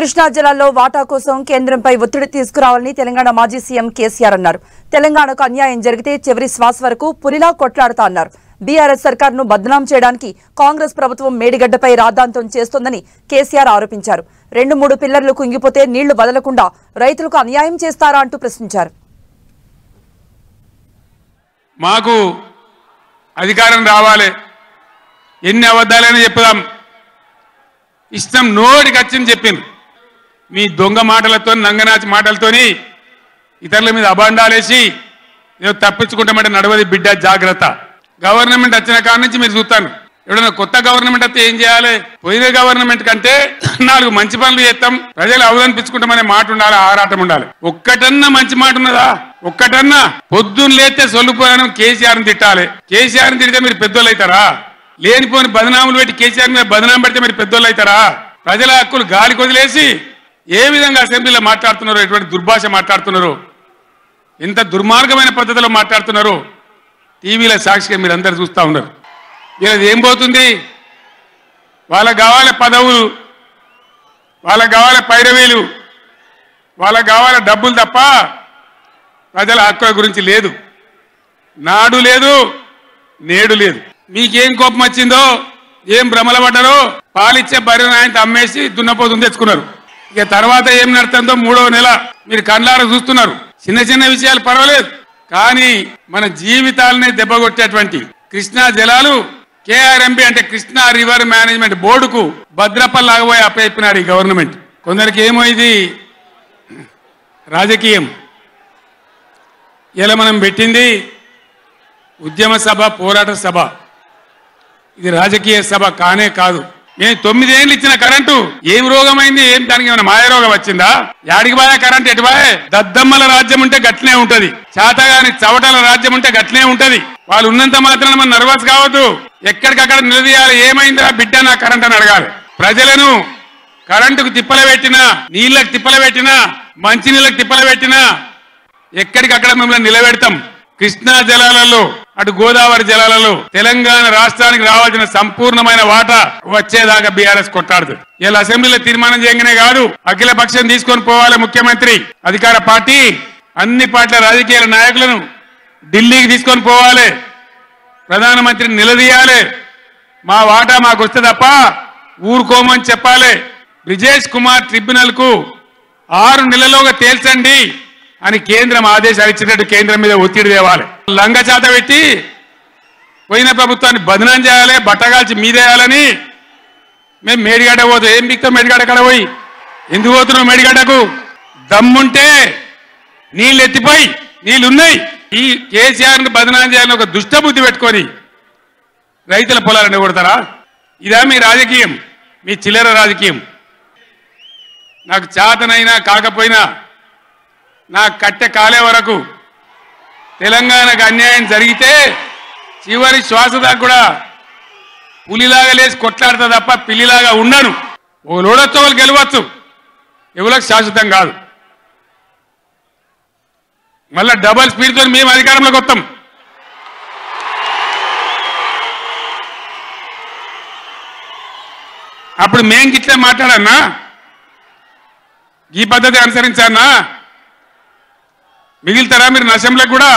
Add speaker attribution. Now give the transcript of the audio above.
Speaker 1: కృష్ణా జిల్లాలో వాటా కోసం కేంద్రంపై ఒత్తిడి తీసుకురావాలని తెలంగాణ మాజీ సీఎం కేసీఆర్ అన్నారు. తెలంగాణకు అన్యాయం జరిగితే చివరి శ్వాస వరకు పులిలా కొట్లాడతా అన్నారు. బీఆర్ఎస్ సర్కార్ను బద్నాం చేయడానికి కాంగ్రెస్ ప్రభుత్వం మేడిగడ్డపై రాద్ధాంతం చేస్తోందని కేసీఆర్ ఆరోపించారు. 2-3 పిల్లర్లు కుంగిపోతే నీళ్లు వదలకుండా రైతులకు అన్యాయం చేస్తారా అంటూ ప్రశ్నించారు.
Speaker 2: మాకు అధికారం రావాలి, ఎన్ని అబద్ధాలని చెప్పుదాం, ఇష్టం నోటికి వచ్చింది చెప్పింది. మీ దొంగ మాటలతో నంగనాచి మాటలతోని ఇతరుల మీద అబాండాలేసి ఏదో తప్పించుకుంటామంటే నడవది బిడ్డ, జాగ్రత్త. గవర్నమెంట్ వచ్చిన కాడ నుంచి మీరు చూస్తాను, ఎవడన్నా కొత్త గవర్నమెంట్ వస్తే ఏం చేయాలి? పోయిన గవర్నమెంట్ కంటే 4 మంచి పనులు చేస్తాం, ప్రజలు అవదనిపించుకుంటామనే మాట ఉండాలి, ఆరాటం ఉండాలి. ఒక్కటన్నా మంచి మాట ఉన్నదా? ఒక్కటన్నా? పొద్దున్న లేస్తే సొల్లుపోయాను కేసీఆర్ని తిట్టాలి. కేసీఆర్ని తిడితే మీరు పెద్దోళ్ళు అవుతారా? లేనిపోని బదనాములు పెట్టి కేసీఆర్ మీద బదనాం పెడితే మీరు పెద్దోళ్ళు అవుతారా? ప్రజల హక్కులు గాలికి వదిలేసి ఏ విధంగా అసెంబ్లీలో మాట్లాడుతున్నారో, ఎటువంటి దుర్భాష మాట్లాడుతున్నారో, ఎంత దుర్మార్గమైన పద్ధతిలో మాట్లాడుతున్నారో టీవీలో సాక్షిగా మీరు అందరు చూస్తూ ఉన్నారు. వీళ్ళది ఏం పోతుంది? వాళ్ళకి కావాలి పదవులు, వాళ్ళకి కావాలి పైరవీలు, వాళ్ళకి కావాలి డబ్బులు తప్ప ప్రజల హక్కుల గురించి లేదు. నాడు లేదు, నేడు లేదు. మీకేం కోపం వచ్చిందో, ఏం భ్రమల పడ్డారో, పాలిచ్చే బర్రెను ఆయన అమ్మేసి దున్నపోతుని తెచ్చుకున్నారు. ఇక తర్వాత ఏం నడుతుందో 3వ నెల మీరు కళ్ళారా చూస్తున్నారు. చిన్న చిన్న విషయాలు పర్వాలేదు, కానీ మన జీవితాలనే దెబ్బగొట్టేటువంటి కృష్ణా జలాలు కేఆర్ఎంబి అంటే కృష్ణా రివర్ మేనేజ్మెంట్ బోర్డుకు భద్రపల్లాగబోయి అప్పయిపోయినారు ఈ గవర్నమెంట్. కొందరికి ఏమో ఇది రాజకీయం. ఇలా మనం పెట్టింది ఉద్యమ సభ, పోరాట సభ, ఇది రాజకీయ సభ కానే కాదు. నేను 9 ఏళ్ళు ఇచ్చిన కరెంటు ఏం రోగమైంది? ఏం దానికి ఏమైనా మాయ రోగం వచ్చిందా? యాడికి బాయే కరెంట్? ఎటు బాయే? దద్దమ్మల రాజ్యం ఉంటే గట్లనే ఉంటది, చాతగాని చవటల రాజ్యం ఉంటే గట్లనే ఉంటది. వాళ్ళు ఉన్నంత మాత్రాన మనం నర్వస్ కావద్దు. ఎక్కడికక్కడ నిలదీయాలి. ఏమైందిరా బిడ్డ నా కరెంట్ అని అడగాలి. ప్రజలను కరెంటుకు తిప్పల పెట్టినా, నీళ్ళకి తిప్పల పెట్టినా, మంచి నీళ్ళకి తిప్పల పెట్టినా ఎక్కడికక్కడ మిమ్మల్ని నిలబెడతాం. కృష్ణా జలాలలో, అటు గోదావరి జలాలలో తెలంగాణ రాష్ట్రానికి రావాల్సిన సంపూర్ణమైన వాటా వచ్చేదాకా బీఆర్ఎస్ కొట్టాడుతుంది. ఇలా అసెంబ్లీలో తీర్మానం చేయగానే కాదు, అఖిల పక్షం తీసుకొని పోవాలి. ముఖ్యమంత్రి, అధికార పార్టీ, అన్ని పార్టీల రాజకీయ నాయకులను ఢిల్లీకి తీసుకొని పోవాలి. ప్రధానమంత్రిని నిలదీయాలి. మా వాటా మాకు వస్తే తప్ప ఊరుకోమని చెప్పాలి. బ్రిజేష్ కుమార్ ట్రిబ్యునల్ కు 6 నెలల్లోగా తేల్చండి అని కేంద్రం ఆదేశాలు ఇచ్చినట్టు కేంద్రం మీద ఒత్తిడి తేవాలి. లంగచాత పెట్టి పోయిన ప్రభుత్వాన్ని బదనాం చేయాలి, బట్టగాల్చి మీదేయాలని మేము మేడిగడ్డ పోతాం. ఏం దిక్తాం? మేడిగడ్డ కడ పోయి ఎందుకు పోతున్నాం? మేడిగడ్డకు దమ్ముంటే నీళ్ళు ఎత్తిపోయి, నీళ్ళున్నాయి. ఈ కేసీఆర్ని బదనాం చేయాలని ఒక దుష్ట బుద్ధి పెట్టుకొని రైతుల పొలాలను కొడతారా? ఇదా మీ రాజకీయం? మీ చిల్లర రాజకీయం. నాకు చేతనైనా కాకపోయినా నా కట్టె కాలే వరకు తెలంగాణకు అన్యాయం జరిగితే చివరి శ్వాస దాకా కూడా పులిలాగా లేచి కొట్లాడతా తప్ప పిల్లిలాగా ఉండను. ఓ లోడొచ్చు, వాళ్ళు గెలవచ్చు, ఎవరికి శాశ్వతం కాదు. మళ్ళా డబల్ స్పీడ్తో మేము అధికారంలోకి వస్తాం. అప్పుడు మేం గిట్లే మాట్లాడన్నా, ఈ పద్ధతి అనుసరించానా? మిగిలితారా మీరు అసెంబ్లీకి కూడా?